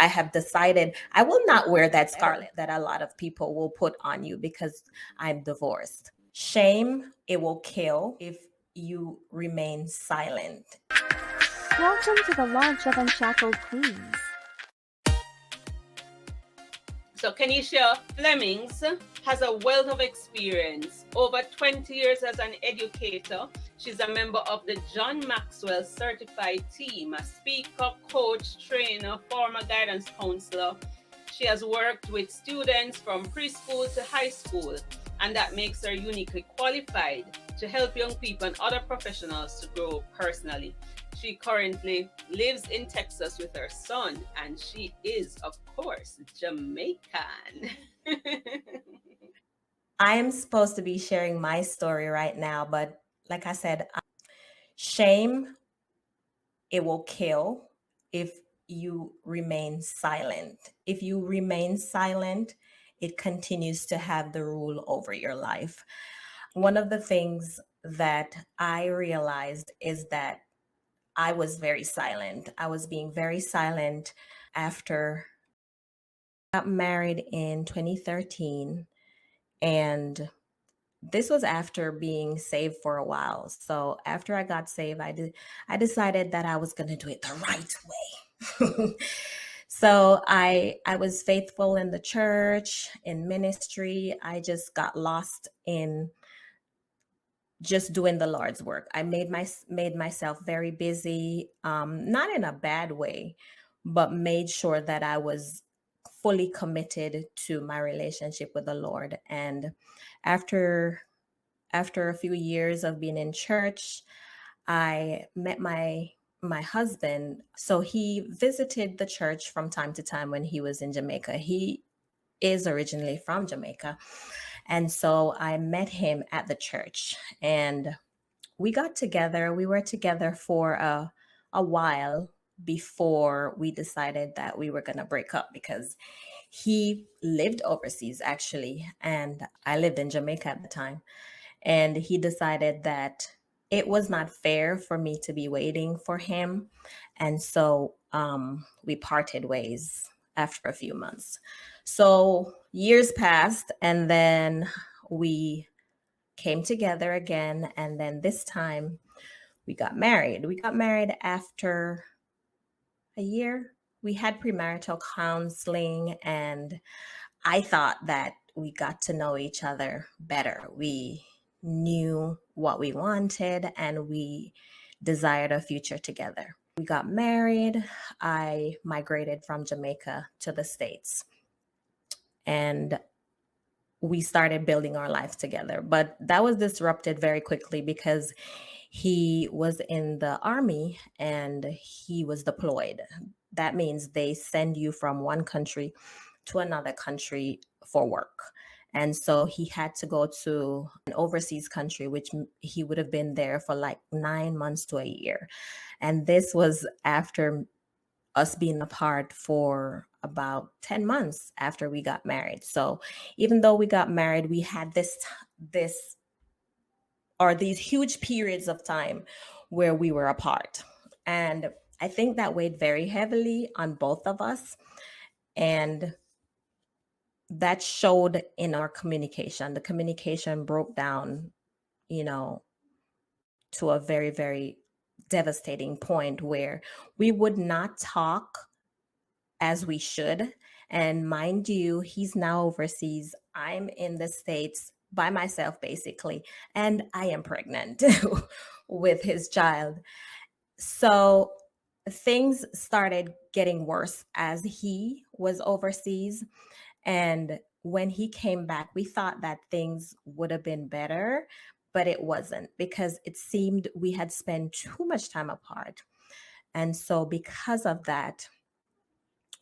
I have decided I will not wear that scarlet that a lot of people will put on you because I'm divorced. Shame, it will kill if you remain silent. Welcome to the launch of Unshackled Queens. So Keneshia Flemmings has a wealth of experience, over 20 years as an educator. She's a member of the John Maxwell Certified Team, a speaker, coach, trainer, former guidance counselor. She has worked with students from preschool to high school, and that makes her uniquely qualified to help young people and other professionals to grow personally. She currently lives in Texas with her son, and she is, of course, Jamaican. I am supposed to be sharing my story right now, but like I said, shame, it will kill if you remain silent. If you remain silent, it continues to have the rule over your life. One of the things that I realized is that I was very silent. I was being very silent after I got married in 2013. And this was after being saved for a while. So after I got saved, I decided that I was going to do it the right way. So I was faithful in the church, in ministry. I just got lost in just doing the Lord's work. I made myself very busy, not in a bad way, but made sure that I was fully committed to my relationship with the Lord. And after a few years of being in church, I met my husband. So he visited the church from time to time when he was in Jamaica. He is originally from Jamaica. And so I met him at the church and we got together. We were together for a while before we decided that we were going to break up, because he lived overseas actually, and I lived in Jamaica at the time. And he decided that it was not fair for me to be waiting for him. And so we parted ways after a few months. So years passed, and then we came together again. And then this time we got married. We got married after a year. We had premarital counseling, and I thought that we got to know each other better. We knew what we wanted and we desired a future together. We got married. I migrated from Jamaica to the States and we started building our life together. But that was disrupted very quickly because he was in the army and he was deployed. That means they send you from one country to another country for work. And so he had to go to an overseas country, which he would have been there for like 9 months to a year. And this was after us being apart for about 10 months after we got married. So even though we got married, we had these huge periods of time where we were apart. And I think that weighed very heavily on both of us. And that showed in our communication. The communication broke down, to a very, very devastating point where we would not talk as we should. And mind you, he's now overseas. I'm in the States by myself, basically, and I am pregnant with his child. So things started getting worse as he was overseas. And when he came back, we thought that things would have been better, but it wasn't, because it seemed we had spent too much time apart. And so because of that,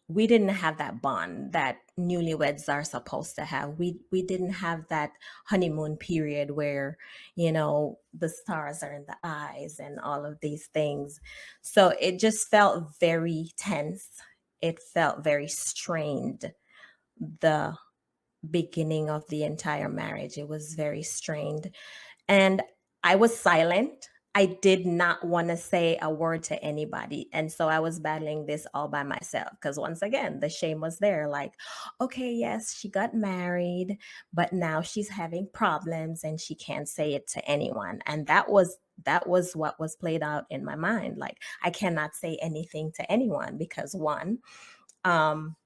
we didn't have that bond that newlyweds are supposed to have. We didn't have that honeymoon period where, the stars are in the eyes and all of these things. So it just felt very tense. It felt very strained. The beginning of the entire marriage, it was very strained. And I was silent. I did not want to say a word to anybody. And so I was battling this all by myself because, once again, the shame was there. Like, okay, yes, she got married, but now she's having problems and she can't say it to anyone. And that was what was played out in my mind. Like, I cannot say anything to anyone because, one, um,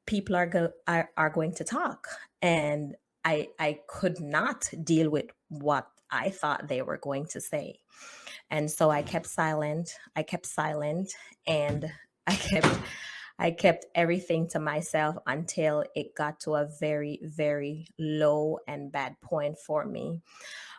people are going to talk, and I could not deal with what I thought they were going to say. And so I kept silent. I kept silent, and I kept I kept everything to myself until it got to a very, very low and bad point for me.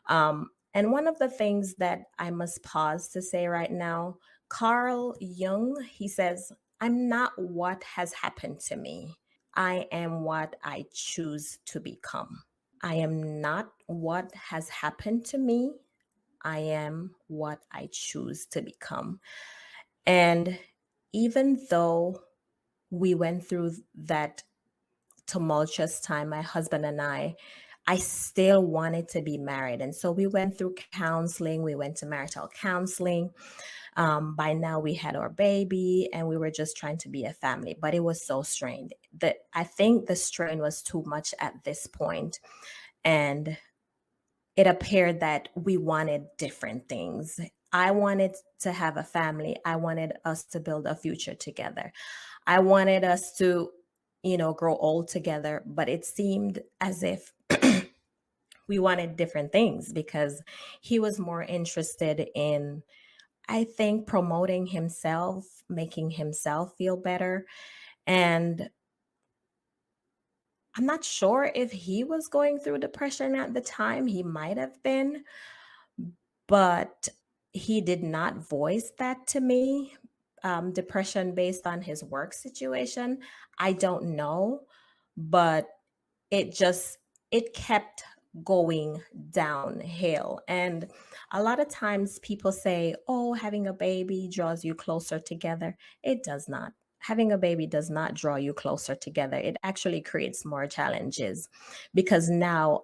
And one of the things that I must pause to say right now, Carl Jung, he says, I'm not what has happened to me. I am what I choose to become. I am not what has happened to me. I am what I choose to become. And even though we went through that tumultuous time, my husband and I still wanted to be married. And so we went through counseling, we went to marital counseling. By now we had our baby and we were just trying to be a family, but it was so strained that I think the strain was too much at this point. And it appeared that we wanted different things. I wanted to have a family. I wanted us to build a future together. I wanted us to, grow old together, but it seemed as if we wanted different things because he was more interested in, I think, promoting himself, making himself feel better. And I'm not sure if he was going through depression at the time. He might have been, but he did not voice that to me. Depression based on his work situation, I don't know, but it just it kept going downhill. And a lot of times people say, oh, having a baby draws you closer together. It does not. Having a baby does not draw you closer together. It actually creates more challenges because now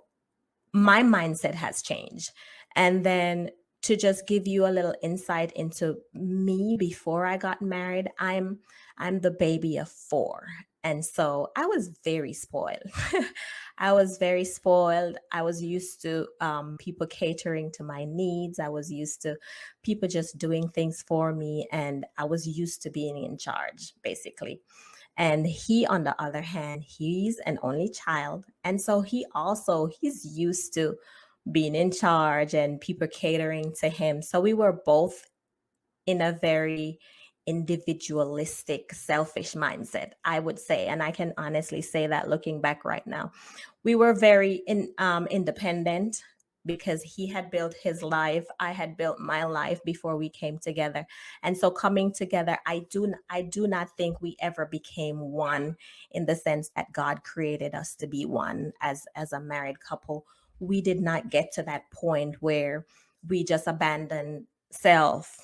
my mindset has changed. And then, to just give you a little insight into me before I got married, I'm the baby of four. And so I was very spoiled. I was very spoiled. I was used to people catering to my needs. I was used to people just doing things for me. And I was used to being in charge, basically. And he, on the other hand, he's an only child. And so he's used to being in charge and people catering to him. So we were both in a very individualistic, selfish mindset, I would say. And I can honestly say that looking back right now, we were very independent because he had built his life. I had built my life before we came together. And so coming together, I do not think we ever became one in the sense that God created us to be one as a married couple. We did not get to that point where we just abandoned self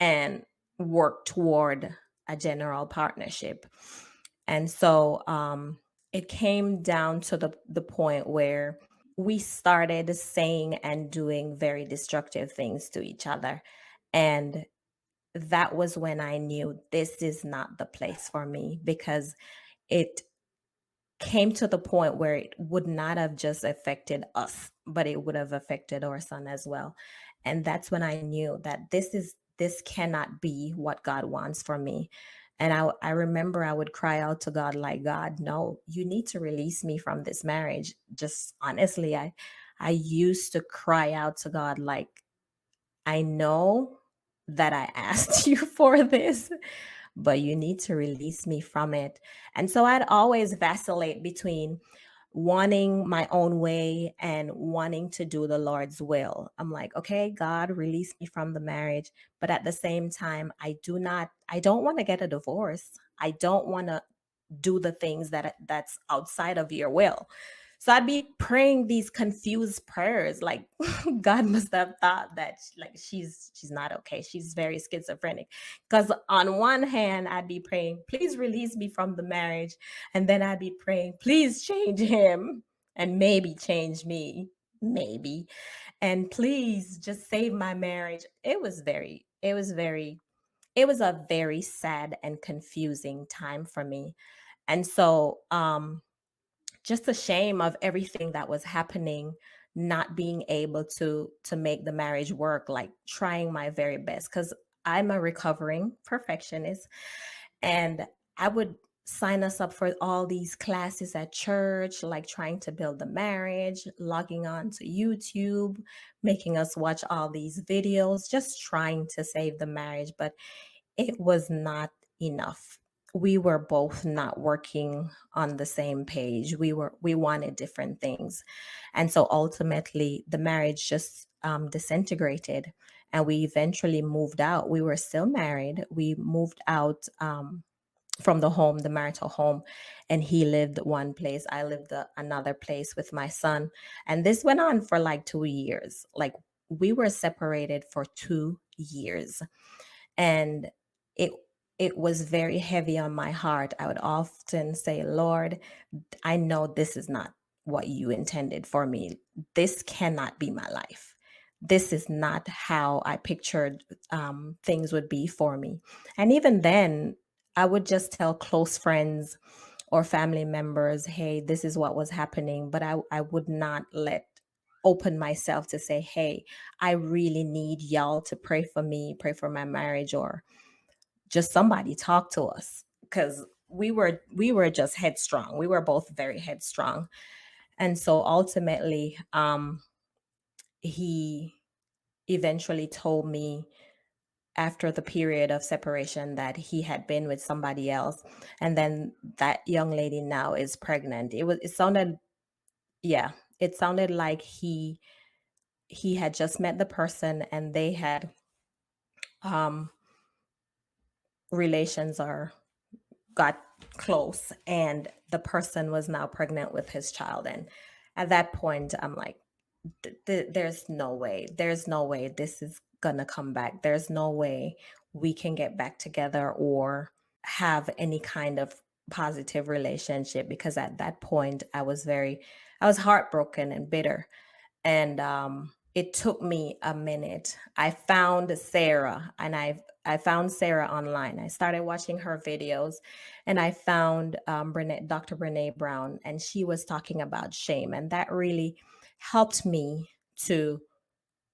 and work toward a general partnership. And so it came down to the point where we started saying and doing very destructive things to each other. And that was when I knew this is not the place for me, because it came to the point where it would not have just affected us, but it would have affected our son as well. And that's when I knew that this cannot be what God wants for me. And I remember I would cry out to God, like, God, no, you need to release me from this marriage. Just honestly, I used to cry out to God, like, I know that I asked you for this, but you need to release me from it. And so I'd always vacillate between wanting my own way and wanting to do the Lord's will. I'm like, okay, God, release me from the marriage. But at the same time, I don't want to get a divorce. I don't want to do the things that's outside of your will. So I'd be praying these confused prayers, like God must have thought that like she's not okay. She's very schizophrenic. Because on one hand, I'd be praying, please release me from the marriage. And then I'd be praying, please change him and maybe change me. Maybe. and please just save my marriage. It was a very sad and confusing time for me. And so, just a shame of everything that was happening, not being able to make the marriage work, like trying my very best, because I'm a recovering perfectionist, and I would sign us up for all these classes at church, like trying to build the marriage, logging on to YouTube, making us watch all these videos, just trying to save the marriage. But it was not enough. We were both not working on the same page. We wanted different things. And so ultimately the marriage just disintegrated, and we eventually moved out. We were still married. We moved out from the home, the marital home, and he lived one place. I lived another place with my son. And this went on for like 2 years. Like, we were separated for 2 years, and it it was very heavy on my heart. I would often say, Lord, I know this is not what you intended for me. This cannot be my life. This is not how I pictured things would be for me. And even then, I would just tell close friends or family members, hey, this is what was happening. But I would not open myself to say, hey, I really need y'all to pray for me, pray for my marriage, or just somebody talk to us, because we were just headstrong. We were both very headstrong. And so ultimately, he eventually told me after the period of separation that he had been with somebody else, and then that young lady now is pregnant. It sounded, yeah, it sounded like he had just met the person, and they had um relations or got close, and the person was now pregnant with his child. And at that point, I'm like, there's no way. There's no way this is gonna come back. There's no way we can get back together or have any kind of positive relationship, because at that point I was heartbroken and bitter. And it took me a minute. I found Sarah, and I found Sarah online. I started watching her videos, and I found Dr. Brene Brown, and she was talking about shame, and that really helped me to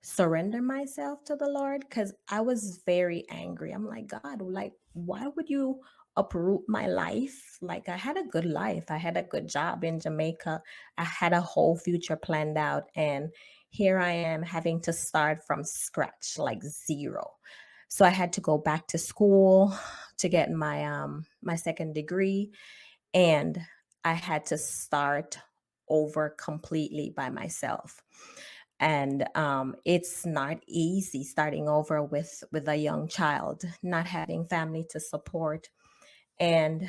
surrender myself to the Lord, because I was very angry. I'm like, God, like, why would you uproot my life? Like, I had a good life. I had a good job in Jamaica. I had a whole future planned out. And here I am having to start from scratch, like zero. So I had to go back to school to get my second degree, and I had to start over completely by myself. And it's not easy starting over with a young child, not having family to support. And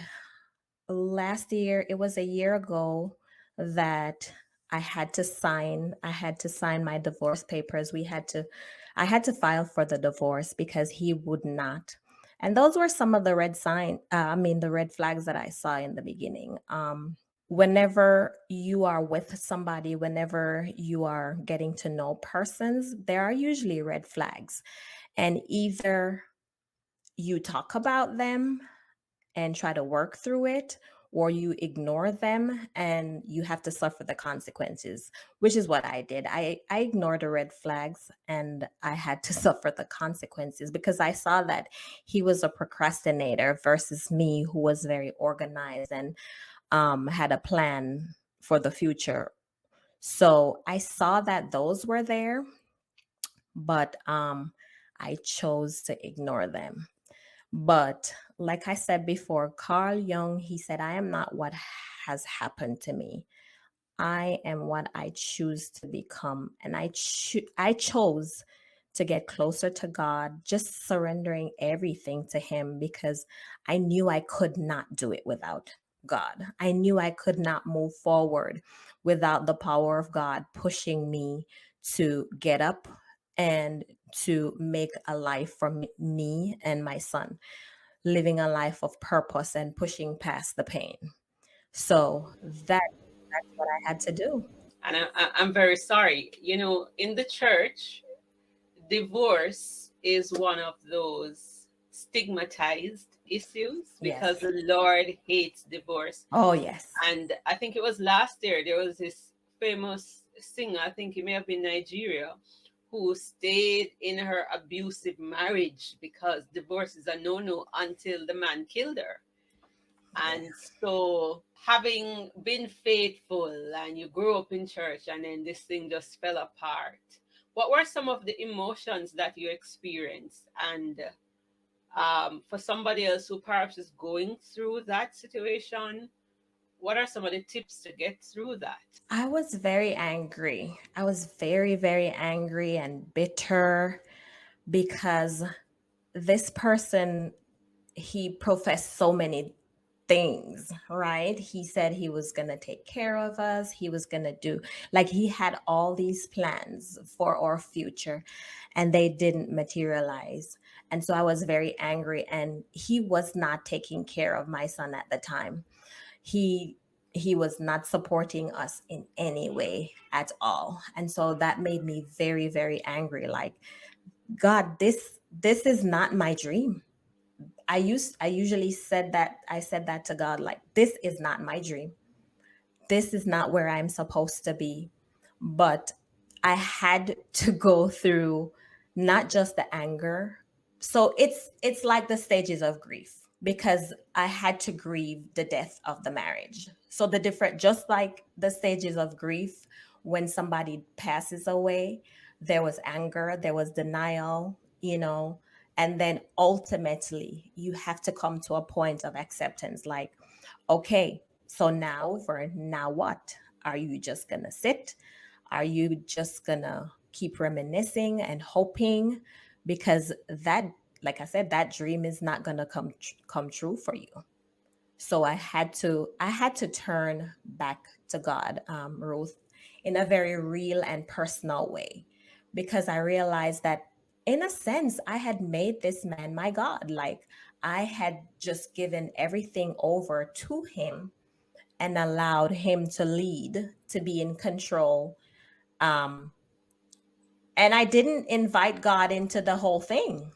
last year, it was a year ago, that I had to sign my divorce papers. I had to file for the divorce because he would not. And those were some of the the red flags that I saw in the beginning. Whenever you are with somebody, whenever you are getting to know persons, there are usually red flags. And either you talk about them and try to work through it, or you ignore them and you have to suffer the consequences, which is what I did. I ignored the red flags, and I had to suffer the consequences, because I saw that he was a procrastinator versus me, who was very organized and had a plan for the future. So I saw that those were there, but I chose to ignore them. But like I said before, Carl Jung, he said, I am not what has happened to me. I am what I choose to become. And I chose to get closer to God, just surrendering everything to Him, because I knew I could not do it without God. I knew I could not move forward without the power of God pushing me to get up and to make a life for me and my son, living a life of purpose and pushing past the pain. So that's what I had to do. And I'm very sorry. You know, in the church, divorce is one of those stigmatized issues because Yes. the Lord hates divorce. Oh, yes. And I think it was last year, there was this famous singer, I think it may have been Nigeria, who stayed in her abusive marriage because divorce is a no-no until the man killed her. And Yes. so, having been faithful and you grew up in church and then this thing just fell apart, what were some of the emotions that you experienced? And for somebody else who perhaps is going through that situation, what are some of the tips to get through that? I was very angry. I was very, very angry and bitter because this person, he professed so many things, right? He said he was going to take care of us. He was going to do, like, he had all these plans for our future and they didn't materialize. And so I was very angry, and he was not taking care of my son at the time. He he was not supporting us in any way at all. And so that made me very, very angry. Like, God, this is not my dream. I usually said that to God, like, this is not my dream. This is not where I'm supposed to be. But I had to go through not just the anger. So it's like the stages of grief, because I had to grieve the death of the marriage. So the different, just like the stages of grief, when somebody passes away, there was anger, there was denial, and then ultimately you have to come to a point of acceptance, like, okay, so now what? Are you just gonna sit? Are you just gonna keep reminiscing and hoping? Because that, like I said, that dream is not gonna come true for you. So I had to turn back to God, Ruth, in a very real and personal way, because I realized that, in a sense, I had made this man my God. Like, I had just given everything over to him and allowed him to lead, to be in control. Um, and I didn't invite God into the whole thing.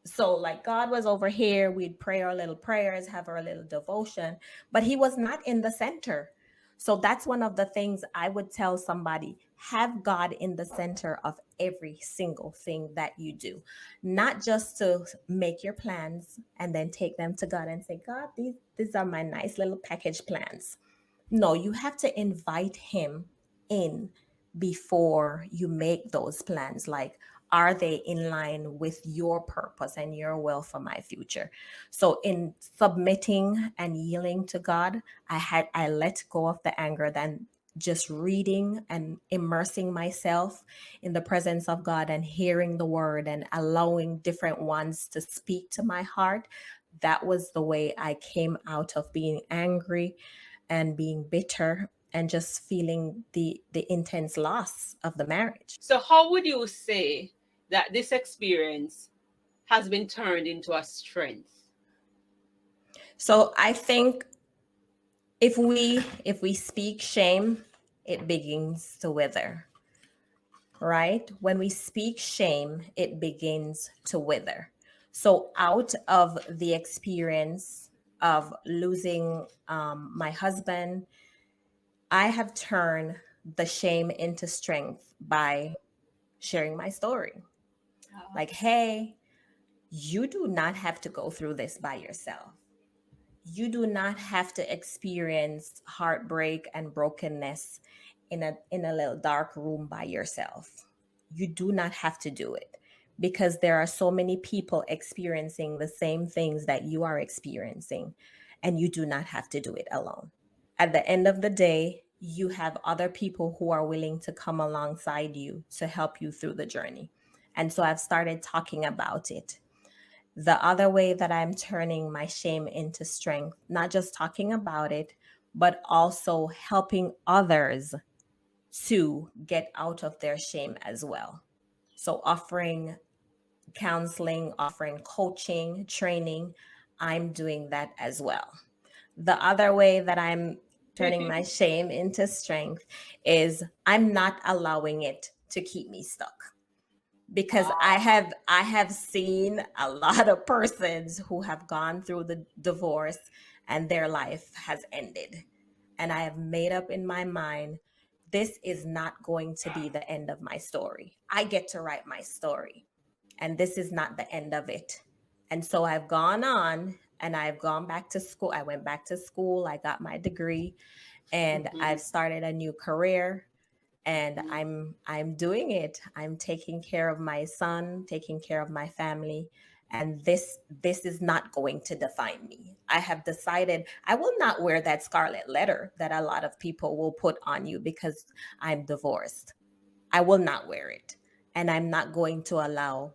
So, like, God was over here, we'd pray our little prayers, have our little devotion, but he was not in the center. So that's one of the things I would tell somebody: have God in the center of every single thing that you do, not just to make your plans and then take them to God and say, God, these are my nice little package plans. No, you have to invite him in before you make those plans. Like, are they in line with your purpose and your will for my future? So in submitting and yielding to God, I let go of the anger, then just reading and immersing myself in the presence of God and hearing the word and allowing different ones to speak to my heart. That was the way I came out of being angry and being bitter and just feeling the intense loss of the marriage. So, how would you say that this experience has been turned into a strength? So I think if we speak shame, it begins to wither, right? When we speak shame, it begins to wither. So out of the experience of losing my husband, I have turned the shame into strength by sharing my story. Like, hey, you do not have to go through this by yourself. You do not have to experience heartbreak and brokenness in a little dark room by yourself. You do not have to do it, because there are so many people experiencing the same things that you are experiencing, and you do not have to do it alone. At the end of the day, you have other people who are willing to come alongside you to help you through the journey. And so I've started talking about it. The other way that I'm turning my shame into strength, not just talking about it, but also helping others to get out of their shame as well. So offering counseling, offering coaching, training, I'm doing that as well. The other way that I'm turning my shame into strength is I'm not allowing it to keep me stuck. Because I have seen a lot of persons who have gone through the divorce and their life has ended. And I have made up in my mind, this is not going to be the end of my story. I get to write my story, and this is not the end of it. And so I've gone on and I've gone back to school. I went back to school. I got my degree and I've started a new career, and I'm doing it. I'm taking care of my son, taking care of my family, and this is not going to define me. I have decided I will not wear that scarlet letter that a lot of people will put on you because I'm divorced. I will not wear it, and I'm not going to allow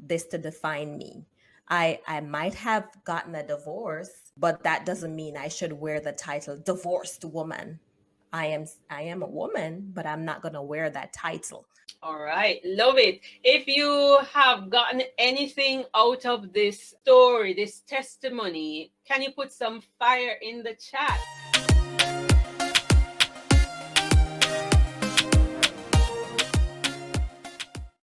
this to define me. I might have gotten a divorce, but that doesn't mean I should wear the title divorced woman. I am a woman, but I'm not going to wear that title. All right, love it. If you have gotten anything out of this story, this testimony, can you put some fire in the chat?